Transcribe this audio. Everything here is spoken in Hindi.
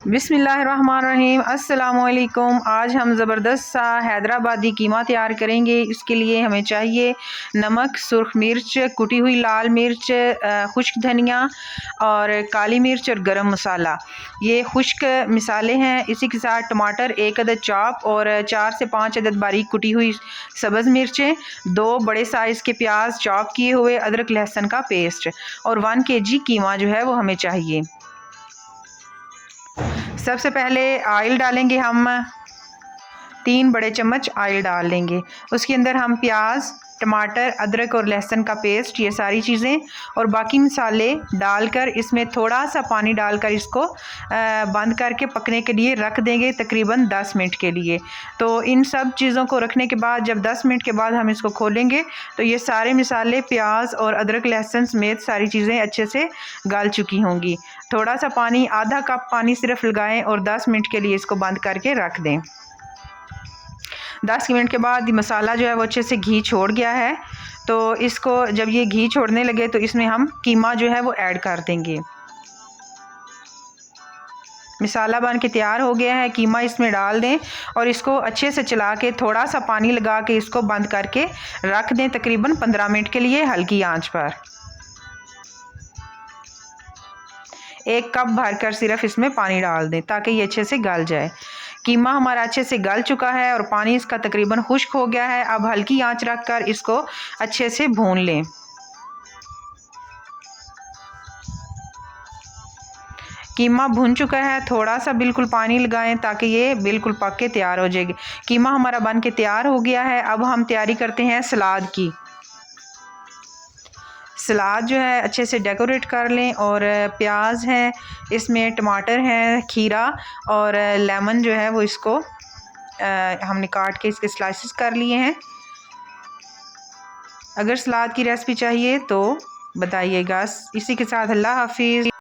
बिस्मिल्लाहिर्रहमानिर्रहीम। अस्सलामुअलैकुम। आज हम ज़बरदस्त सा हैदराबादी कीमा तैयार करेंगे। इसके लिए हमें चाहिए नमक, सुर्ख मिर्च, कुटी हुई लाल मिर्च, खुश्क धनिया और काली मिर्च और गरम मसाला। ये खुश्क मिसाले हैं। इसी के साथ टमाटर 1 अदद चॉप और 4 से 5 अदद बारीक कुटी हुई सब्ज़ मिर्चें, 2 बड़े साइज़ के प्याज चॉप किए हुए, अदरक लहसुन का पेस्ट और 1 kg कीमा जो है वो हमें चाहिए। सबसे पहले ऑयल डालेंगे हम 3 बड़े चम्मच ऑयल डाल लेंगे। उसके अंदर हम प्याज, टमाटर, अदरक और लहसुन का पेस्ट, ये सारी चीज़ें और बाकी मसाले डालकर इसमें थोड़ा सा पानी डालकर इसको बंद करके पकने के लिए रख देंगे तकरीबन 10 मिनट के लिए। तो इन सब चीज़ों को रखने के बाद जब 10 मिनट के बाद हम इसको खोलेंगे तो ये सारे मसाले, प्याज और अदरक लहसुन समेत सारी चीज़ें अच्छे से गल चुकी होंगी। थोड़ा सा पानी, आधा कप पानी सिर्फ लगाएं और 10 मिनट के लिए इसको बंद करके रख दें। 10 मिनट के बाद मसाला जो है वो अच्छे से घी छोड़ गया है। तो इसको जब ये घी छोड़ने लगे तो इसमें हम कीमा जो है वो ऐड कर देंगे। मसाला बन के तैयार हो गया है। कीमा इसमें डाल दें और इसको अच्छे से चला के थोड़ा सा पानी लगा के इसको बंद करके रख दें तकरीबन 15 मिनट के लिए हल्की आंच पर। 1 कप भरकर सिर्फ इसमें पानी डाल दें ताकि ये अच्छे से गल जाए। कीमा हमारा अच्छे से गल चुका है और पानी इसका तकरीबन खुश्क हो गया है। अब हल्की आंच रखकर इसको अच्छे से भून लें। कीमा भून चुका है। थोड़ा सा बिल्कुल पानी लगाएं ताकि ये बिल्कुल पक के तैयार हो जाएगी। कीमा हमारा बन के तैयार हो गया है। अब हम तैयारी करते हैं सलाद की। सलाद जो है अच्छे से डेकोरेट कर लें और प्याज है, इसमें टमाटर है, खीरा और लेमन जो है वो इसको हमने काट के इसके स्लाइसेस कर लिए हैं। अगर सलाद की रेसिपी चाहिए तो बताइएगा। इसी के साथ अल्लाह हाफिज़।